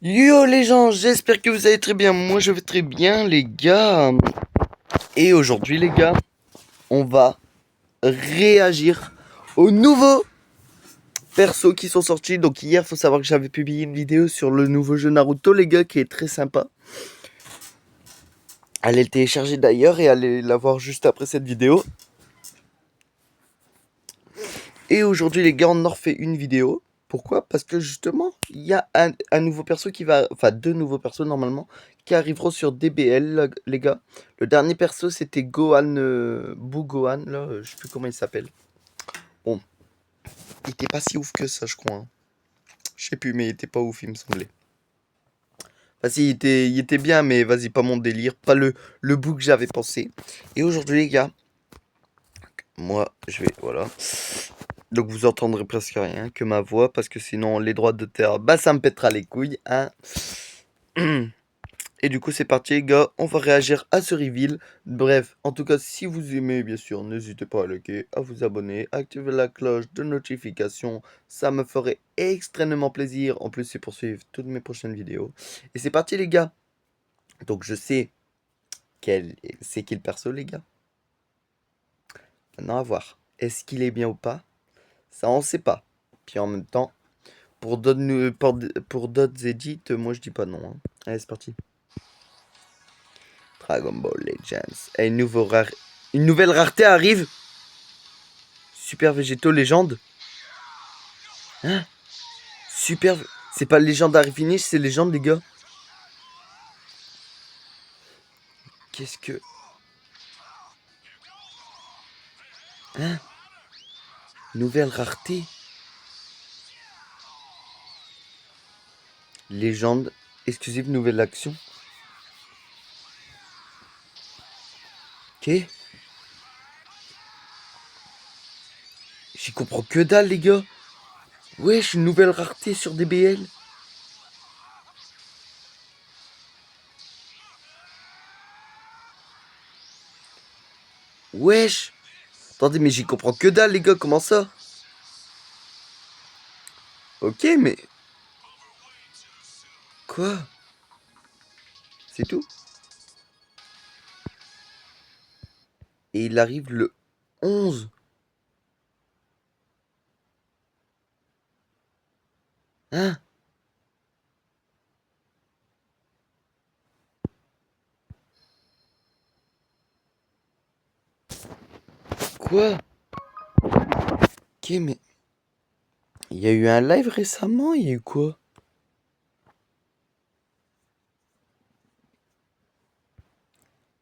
Yo les gens, j'espère que vous allez très bien. Moi je vais très bien les gars. Et aujourd'hui les gars, on va réagir aux nouveaux persos qui sont sortis. Donc hier, faut savoir que j'avais publié une vidéo sur le nouveau jeu Naruto les gars qui est très sympa. Allez le télécharger d'ailleurs et allez la voir juste après cette vidéo. Et aujourd'hui les gars, on en refait une vidéo. Pourquoi? Parce que justement, il y a un nouveau perso qui va... Enfin, deux nouveaux persos normalement, qui arriveront sur DBL, les gars. Le dernier perso, c'était Gohan, Gohan, là, je sais plus comment il s'appelle. Bon, il était pas si ouf que ça, je crois. Hein. Je sais plus, mais il était pas ouf, il me semblait. Enfin, si, il était bien, mais vas-y, pas mon délire. Pas le bout que j'avais pensé. Et aujourd'hui, les gars, moi, je vais... Voilà. Donc vous entendrez presque rien que ma voix, parce que sinon les droits de terre, bah ça me pètera les couilles, hein. Et du coup c'est parti les gars, on va réagir à ce reveal. Bref, en tout cas si vous aimez bien sûr, n'hésitez pas à liker, à vous abonner, à activer la cloche de notification. Ça me ferait extrêmement plaisir, en plus c'est pour suivre toutes mes prochaines vidéos. Et c'est parti les gars. Donc je sais c'est qui le perso les gars. Maintenant à voir, est-ce qu'il est bien ou pas? Ça on sait pas. Puis en même temps, pour d'autres edits, moi je dis pas non. Hein. Allez, c'est parti. Dragon Ball Legends. Et une nouvelle rareté arrive. Super Végétaux Légende. Hein? Super. C'est pas Légendary Finish, c'est Légende, les gars. Qu'est-ce que. Hein? Nouvelle rareté. Légende. Exclusive nouvelle action. Ok. J'y comprends que dalle, les gars. Wesh, une nouvelle rareté sur DBL. Wesh. Attendez, mais j'y comprends que dalle, les gars. Comment ça? Ok, mais. Quoi? C'est tout? Et il arrive le 11. Hein? Quoi? Ok, mais. Il y a eu un live récemment, il y a eu quoi?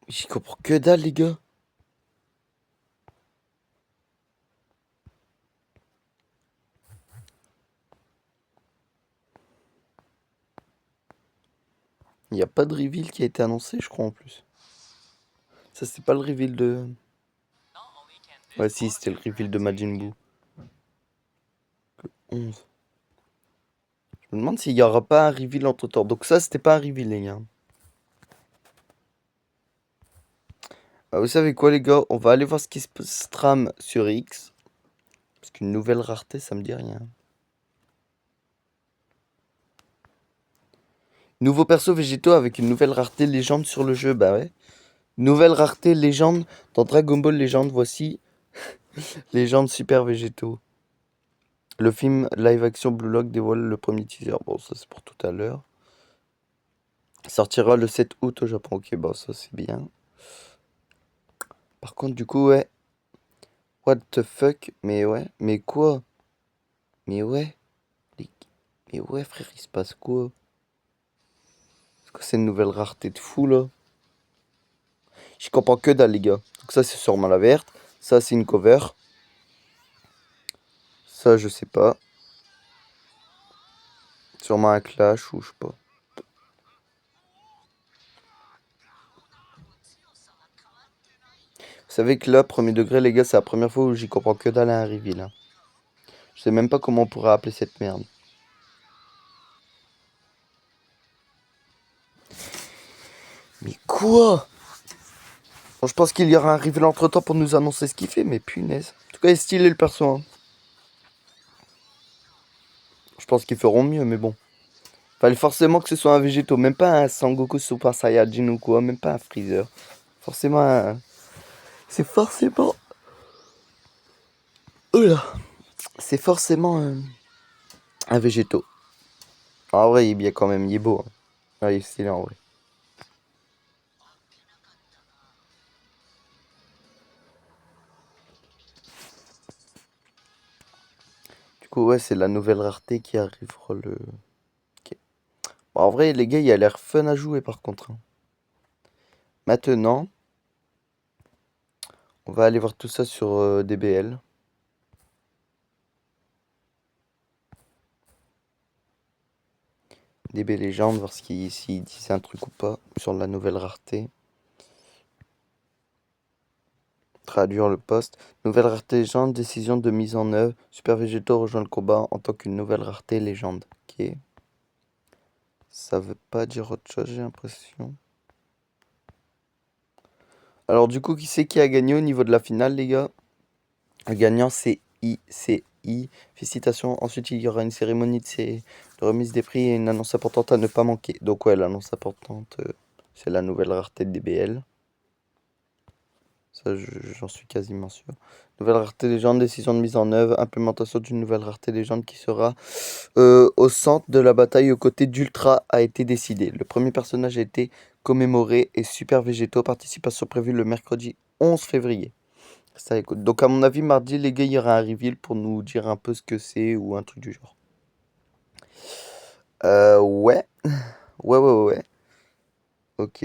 J'y comprends que dalle, les gars. Il n'y a pas de reveal qui a été annoncé, je crois, en plus. Ça, c'est pas le reveal de... Ouais, si, c'était le reveal de Majin Buu. 11. Je me demande s'il y aura pas un reveal entre-temps. Donc ça, c'était pas un reveal, les gars. Ah, vous savez quoi, les gars? On va aller voir ce qui se trame sur X. Parce qu'une nouvelle rareté, ça me dit rien. Nouveau perso végétaux avec une nouvelle rareté légende sur le jeu. Bah ouais. Nouvelle rareté légende dans Dragon Ball Legend. Voici Légende super végétaux. Le film live action Blue Lock dévoile le premier teaser. Bon, ça c'est pour tout à l'heure. Sortira le 7 août au Japon. Ok, bon, ça c'est bien. Par contre, du coup, ouais. What the fuck? Mais ouais. Mais quoi? Mais ouais. Mais ouais, frère, il se passe quoi? C'est quoi cette nouvelle rareté de fou là? J'y comprends que dalle, les gars. Donc, ça, c'est sûrement la verte. Ça, c'est une cover. Ça, je sais pas. Sûrement un clash ou je sais pas. Vous savez que là, premier degré, les gars, c'est la première fois où j'y comprends que dalle à un reveal. Hein. Je sais même pas comment on pourrait appeler cette merde. Mais quoi? Bon, je pense qu'il y aura un reveal entre temps pour nous annoncer ce qu'il fait, mais punaise. En tout cas, il est stylé le perso. Hein. Je pense qu'ils feront mieux, mais bon. Fallait forcément que ce soit un végétaux, même pas un Sangoku Super Saiyajin ou quoi, même pas un Freezer. Forcément un... C'est forcément... Oula. C'est forcément un végétaux. En vrai, il est bien quand même, il est beau. Hein. Ah, il est stylé en vrai. Du coup, ouais, c'est la nouvelle rareté qui arrivera le... Ok. Bon, en vrai, les gars, il a l'air fun à jouer par contre. Hein. Maintenant, on va aller voir tout ça sur DBL. DB Légende, voir s'il disait un truc ou pas sur la nouvelle rareté. Traduire le poste. Nouvelle rareté légende, décision de mise en œuvre. Super Végétaux rejoint le combat en tant qu'une nouvelle rareté légende. Ok. Ça veut pas dire autre chose, j'ai l'impression. Alors du coup, qui c'est qui a gagné au niveau de la finale, les gars? Le gagnant, c'est ICI. Félicitations. Ensuite, il y aura une cérémonie de remise des prix et une annonce importante à ne pas manquer. Donc ouais, l'annonce importante, c'est la nouvelle rareté de DBL. Ça, j'en suis quasiment sûr. Nouvelle rareté légende, décision de mise en œuvre, implémentation d'une nouvelle rareté légende qui sera au centre de la bataille aux côtés d'Ultra a été décidé. Le premier personnage a été commémoré et Super Végétaux, participation prévue le mercredi 11 février. Ça écoute. Donc à mon avis, mardi, les gars, il y aura un reveal pour nous dire un peu ce que c'est ou un truc du genre. Ouais. Ouais. Ok.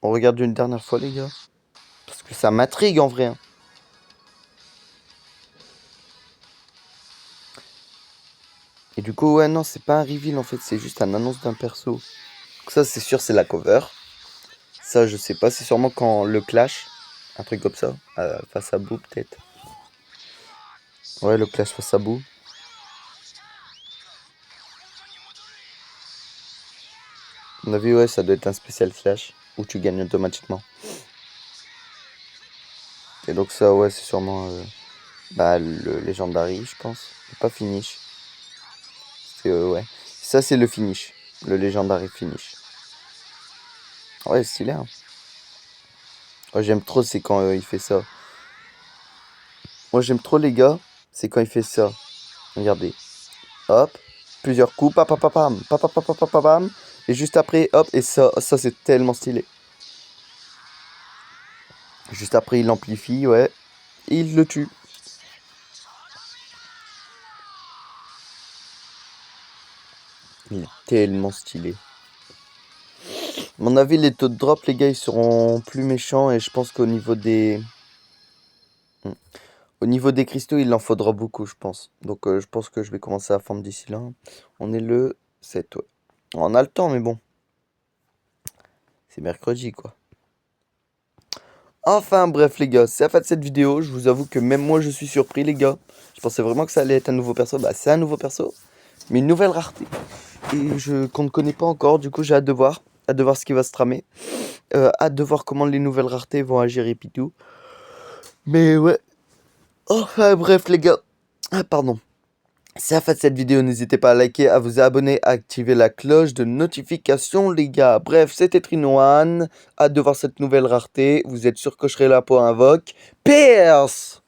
On regarde une dernière fois, les gars. Parce que ça m'intrigue en vrai. Hein. Et du coup, ouais, non, c'est pas un reveal en fait, c'est juste une annonce d'un perso. Donc ça, c'est sûr, c'est la cover. Ça, je sais pas, c'est sûrement quand le clash, un truc comme ça, face à Boo peut-être. Ouais, le clash face à Boo. À mon avis, ouais, ça doit être un spécial flash où tu gagnes automatiquement. Et donc ça, ouais, c'est sûrement le Legendary, je pense. Pas finish. C'est ouais. Ça, c'est le finish. Le Legendary finish. Ouais, stylé, hein. Moi, j'aime trop, c'est quand il fait ça. Moi, j'aime trop, les gars, c'est quand il fait ça. Regardez. Hop. Plusieurs coups. Papapapam. Papapapapam. Et juste après, hop. Et ça c'est tellement stylé. Juste après, il l'amplifie, ouais. Et il le tue. Il est tellement stylé. À mon avis, les taux de drop, les gars, ils seront plus méchants. Et je pense qu'au niveau des... Au niveau des cristaux, il en faudra beaucoup, je pense. Donc, je pense que je vais commencer à forme d'ici là. On est le 7, ouais. On a le temps, mais bon. C'est mercredi, quoi. Enfin, bref, les gars, c'est la fin de cette vidéo. Je vous avoue que même moi, je suis surpris, les gars. Je pensais vraiment que ça allait être un nouveau perso. Bah, c'est un nouveau perso, mais une nouvelle rareté. Et qu'on ne connaît pas encore. Du coup, j'ai hâte de voir. Hâte de voir ce qui va se tramer. Hâte de voir comment les nouvelles raretés vont agir et puis tout. Mais ouais. Enfin, bref, les gars. Ah, pardon. C'est la fin de cette vidéo, n'hésitez pas à liker, à vous abonner, à activer la cloche de notification les gars. Bref, c'était Trinoine, hâte de voir cette nouvelle rareté, vous êtes sûr que je serai là pour invoque. Pierce!